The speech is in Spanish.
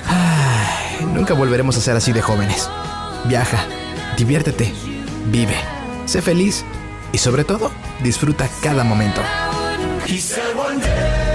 Ay, nunca volveremos a ser así de jóvenes. Viaja, diviértete, vive, sé feliz y sobre todo, disfruta cada momento. He said one day